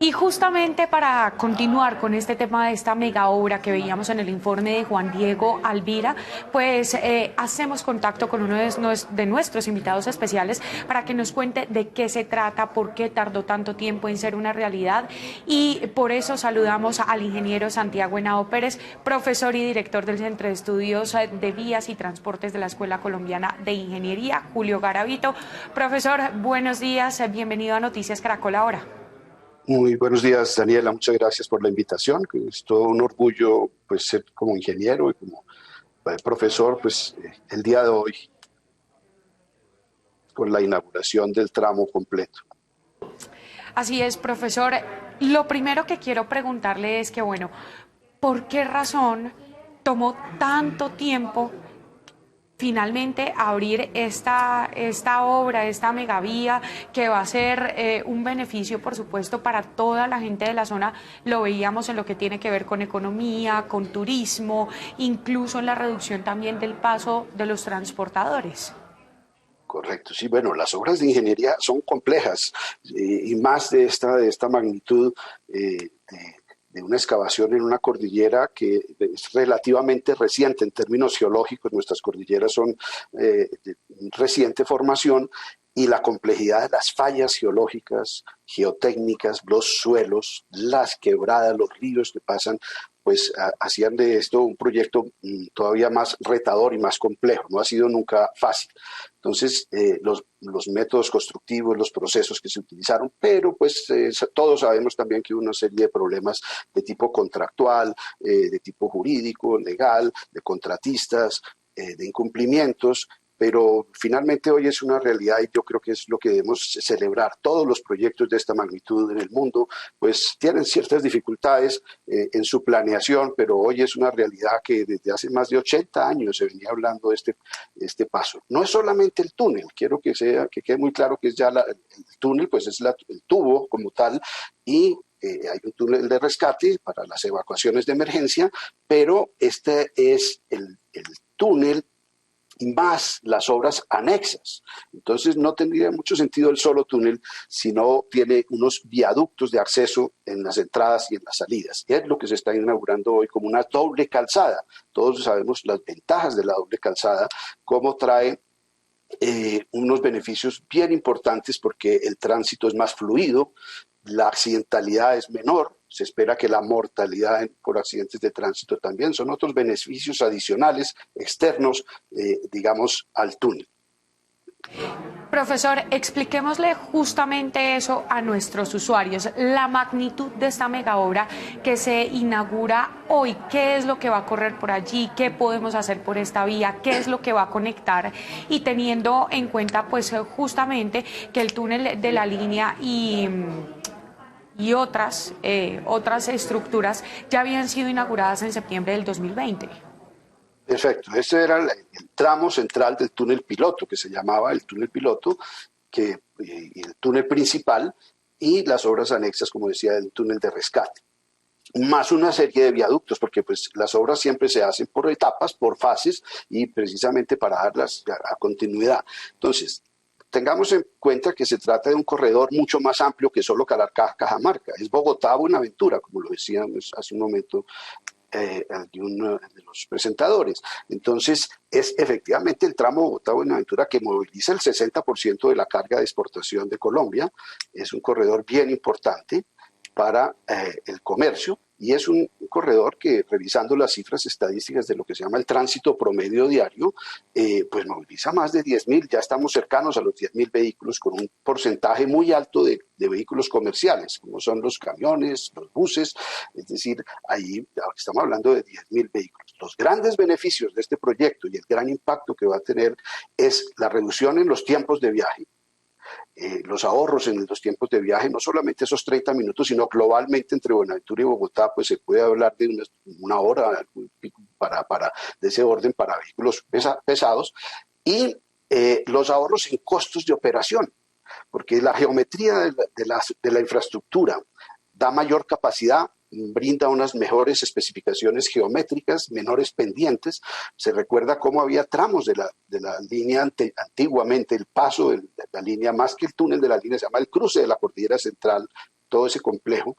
Y justamente para continuar con este tema de esta mega obra que veíamos en el informe de Juan Diego Alvira, pues hacemos contacto con uno de nuestros invitados especiales para que nos cuente de qué se trata, por qué tardó tanto tiempo en ser una realidad, y por eso saludamos al ingeniero Santiago Henao Pérez, profesor y director del Centro de Estudios de Vías y Transportes de la Escuela Colombiana de Ingeniería, Julio Garavito. Profesor, buenos días, bienvenido a Noticias Caracol Ahora. Muy buenos días, Daniela. Muchas gracias por la invitación. Es todo un orgullo, pues, ser como ingeniero y como profesor, pues, el día de hoy, con la inauguración del tramo completo. Así es, profesor. Lo primero que quiero preguntarle es que, bueno, ¿por qué razón tomó tanto tiempo finalmente abrir esta obra, esta megavía, que va a ser un beneficio, por supuesto, para toda la gente de la zona? Lo veíamos en lo que tiene que ver con economía, con turismo, incluso en la reducción también del paso de los transportadores. Correcto, sí, bueno, las obras de ingeniería son complejas y más de esta magnitud de una excavación en una cordillera que es relativamente reciente en términos geológicos. Nuestras cordilleras son de reciente formación, y la complejidad de las fallas geológicas, geotécnicas, los suelos, las quebradas, los ríos que pasan, pues hacían de esto un proyecto todavía más retador y más complejo. No ha sido nunca fácil. Entonces, los métodos constructivos, los procesos que se utilizaron, pero pues todos sabemos también que hubo una serie de problemas de tipo contractual, de tipo jurídico, legal, de contratistas, de incumplimientos. Pero finalmente hoy es una realidad y yo creo que es lo que debemos celebrar. Todos los proyectos de esta magnitud en el mundo pues tienen ciertas dificultades en su planeación, pero hoy es una realidad que desde hace más de 80 años se venía hablando de este paso. No es solamente el túnel, quiero que quede muy claro que es ya el túnel, pues es el tubo como tal, y hay un túnel de rescate para las evacuaciones de emergencia, pero este es el túnel y más las obras anexas. Entonces no tendría mucho sentido el solo túnel si no tiene unos viaductos de acceso en las entradas y en las salidas. Y es lo que se está inaugurando hoy como una doble calzada. Todos sabemos las ventajas de la doble calzada, cómo trae unos beneficios bien importantes porque el tránsito es más fluido, la accidentalidad es menor, se espera que la mortalidad por accidentes de tránsito también. Son otros beneficios adicionales, externos, digamos, al túnel. Profesor, expliquémosle justamente eso a nuestros usuarios, la magnitud de esta mega obra que se inaugura hoy. ¿Qué es lo que va a correr por allí? ¿Qué podemos hacer por esta vía? ¿Qué es lo que va a conectar? Y teniendo en cuenta pues justamente que el túnel de la línea y otras estructuras ya habían sido inauguradas en septiembre del 2020. Perfecto, ese era el tramo central del túnel piloto, que se llamaba el túnel piloto, y el túnel principal, y las obras anexas, como decía, del túnel de rescate. Más una serie de viaductos, porque pues las obras siempre se hacen por etapas, por fases, y precisamente para darlas a continuidad. Entonces, tengamos en cuenta que se trata de un corredor mucho más amplio que solo Cajamarca. Es Bogotá-Buenaventura, como lo decíamos hace un momento uno de los presentadores. Entonces, es efectivamente el tramo Bogotá-Buenaventura que moviliza el 60% de la carga de exportación de Colombia. Es un corredor bien importante para el comercio, y es un corredor que, revisando las cifras estadísticas de lo que se llama el tránsito promedio diario, pues moviliza más de 10.000, ya estamos cercanos a los 10.000 vehículos, con un porcentaje muy alto de vehículos comerciales, como son los camiones, los buses. Es decir, ahí estamos hablando de 10.000 vehículos. Los grandes beneficios de este proyecto y el gran impacto que va a tener es la reducción en los tiempos de viaje, los ahorros en los tiempos de viaje, no solamente esos 30 minutos, sino globalmente entre Buenaventura y Bogotá, pues se puede hablar de una hora de ese orden para vehículos pesados, y los ahorros en costos de operación, porque la geometría de la infraestructura da mayor capacidad, brinda unas mejores especificaciones geométricas, menores pendientes. Se recuerda cómo había tramos de la línea antiguamente, el paso de la línea, más que el túnel de la línea, se llama el cruce de la cordillera central, todo ese complejo,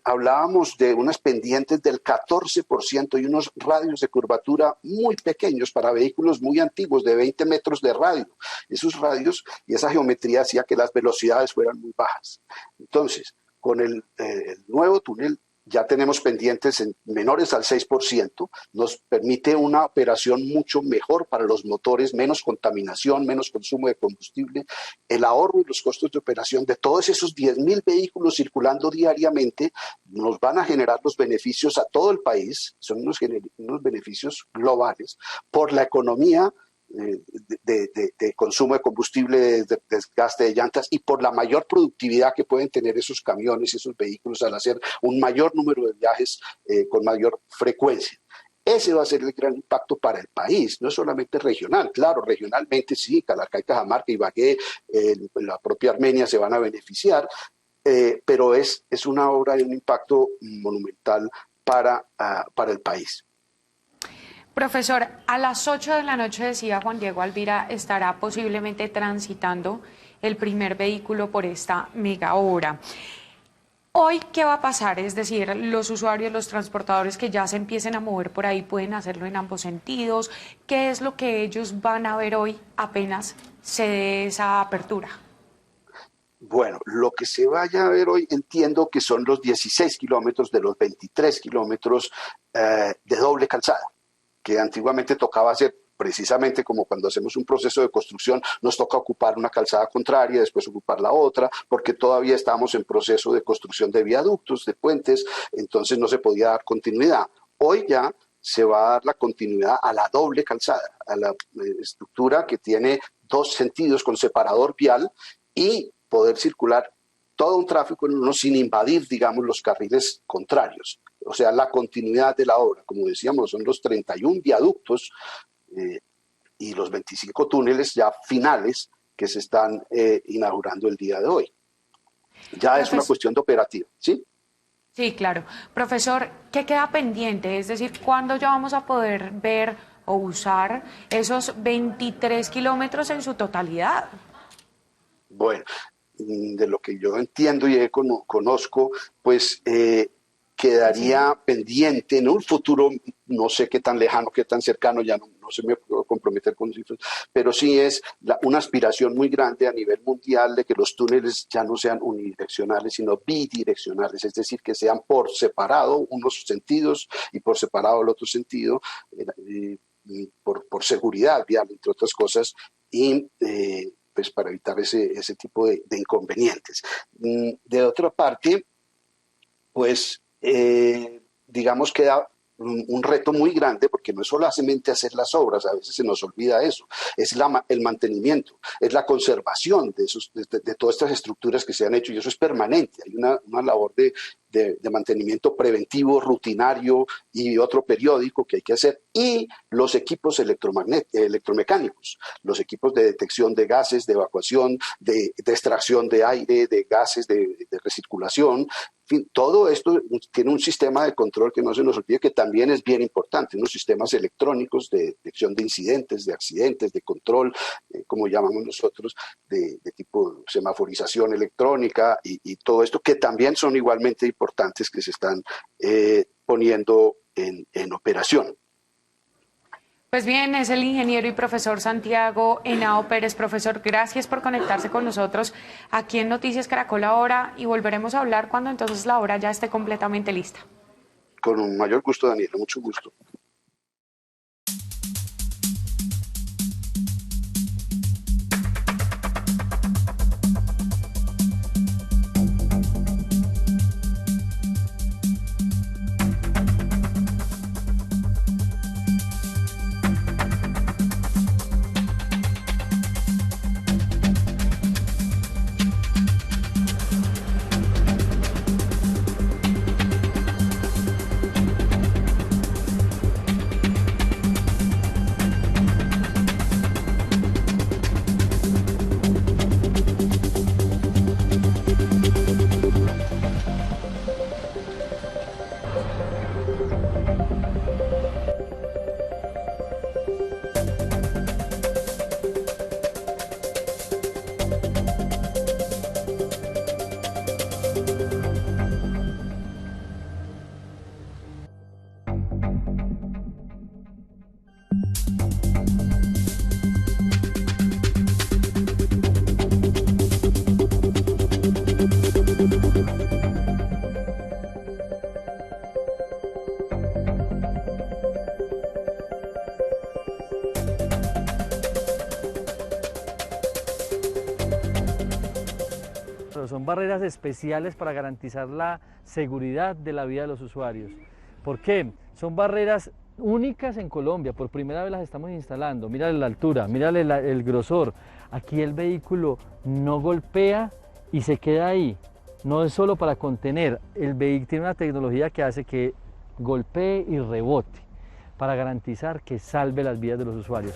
hablábamos de unas pendientes del 14% y unos radios de curvatura muy pequeños para vehículos muy antiguos, de 20 metros de radio. Esos radios y esa geometría hacía que las velocidades fueran muy bajas. Entonces, con el nuevo túnel ya tenemos pendientes menores al 6%, nos permite una operación mucho mejor para los motores, menos contaminación, menos consumo de combustible, el ahorro y los costos de operación de todos esos 10.000 vehículos circulando diariamente nos van a generar los beneficios a todo el país, son unos beneficios globales por la economía de consumo de combustible, de desgaste de llantas y por la mayor productividad que pueden tener esos camiones y esos vehículos al hacer un mayor número de viajes con mayor frecuencia. Ese va a ser el gran impacto para el país, no es solamente regional. Claro, regionalmente sí, Calarcá, Cajamarca, Ibagué, la propia Armenia se van a beneficiar, pero es una obra de un impacto monumental para el país. Profesor, a las 8 de la noche, decía Juan Diego Alvira, estará posiblemente transitando el primer vehículo por esta mega obra. Hoy, ¿qué va a pasar? Es decir, los usuarios, los transportadores que ya se empiecen a mover por ahí pueden hacerlo en ambos sentidos. ¿Qué es lo que ellos van a ver hoy apenas se dé esa apertura? Bueno, lo que se vaya a ver hoy entiendo que son los 16 kilómetros de los 23 kilómetros de doble calzada, que antiguamente tocaba hacer precisamente como cuando hacemos un proceso de construcción, nos toca ocupar una calzada contraria, después ocupar la otra, porque todavía estamos en proceso de construcción de viaductos, de puentes, entonces no se podía dar continuidad. Hoy ya se va a dar la continuidad a la doble calzada, a la estructura que tiene dos sentidos con separador vial y poder circular todo un tráfico en uno sin invadir, digamos, los carriles contrarios. O sea, la continuidad de la obra, como decíamos, son los 31 viaductos y los 25 túneles ya finales que se están inaugurando el día de hoy. Ya es una cuestión de operativa, ¿sí? Sí, claro. Profesor, ¿qué queda pendiente? Es decir, ¿cuándo ya vamos a poder ver o usar esos 23 kilómetros en su totalidad? Bueno, de lo que yo entiendo y conozco, pues quedaría pendiente en un futuro, no sé qué tan lejano, qué tan cercano, ya no se me puedo comprometer con cifras, pero sí es una aspiración muy grande a nivel mundial de que los túneles ya no sean unidireccionales, sino bidireccionales, es decir, que sean por separado unos sentidos y por separado el otro sentido, por seguridad vial, entre otras cosas, y pues para evitar ese tipo de inconvenientes. De otra parte, pues digamos queda un reto muy grande porque no es solamente hacer las obras, a veces se nos olvida eso, es el mantenimiento, es la conservación de todas estas estructuras que se han hecho y eso es permanente, hay una labor de mantenimiento preventivo, rutinario y otro periódico que hay que hacer y los equipos electromecánicos, los equipos de detección de gases, de evacuación, de extracción de aire, de gases, de recirculación. En fin, todo esto tiene un sistema de control que no se nos olvide que también es bien importante, unos sistemas electrónicos de detección de incidentes, de accidentes, de control, como llamamos nosotros, de tipo semaforización electrónica y todo esto que también son igualmente importantes que se están poniendo en operación. Pues bien, es el ingeniero y profesor Santiago Henao Pérez. Profesor, gracias por conectarse con nosotros aquí en Noticias Caracol Ahora y volveremos a hablar cuando entonces la obra ya esté completamente lista. Con un mayor gusto, Daniela, mucho gusto. Claro, son barreras especiales para garantizar la seguridad de la vida de los usuarios. ¿Por qué? Son barreras únicas en Colombia, por primera vez las estamos instalando. Mírale la altura, mírale el grosor. Aquí el vehículo no golpea y se queda ahí. No es solo para contener, el vehículo tiene una tecnología que hace que golpee y rebote para garantizar que salve las vidas de los usuarios.